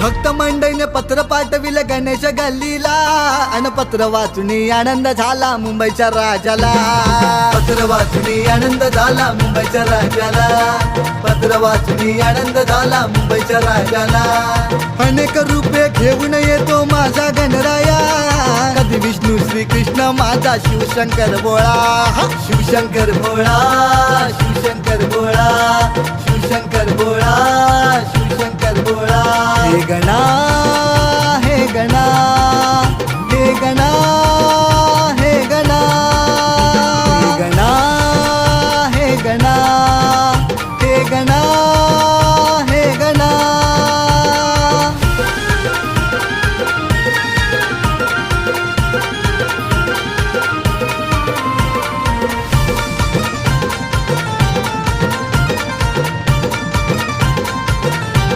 भक्त मंडळीने पत्र पाठविले गणेश गल्लीला अन पत्र वाचूनी आनंद झाला मुंबईच्या राजाला. पत्र वाचूनी आनंद झाला मुंबईच्या राजाला. पत्र वाचूनी आनंद झाला मुंबईच्या राजाला. अनेक रूपे घेऊन येतो माझा गणराया. कधी विष्णू श्री कृष्ण माझा शिवशंकर भोळा. शिवशंकर भोळा शिवशंकर भोळा शिवशंकर भोळा शिवशंकर भोळा. हे गणा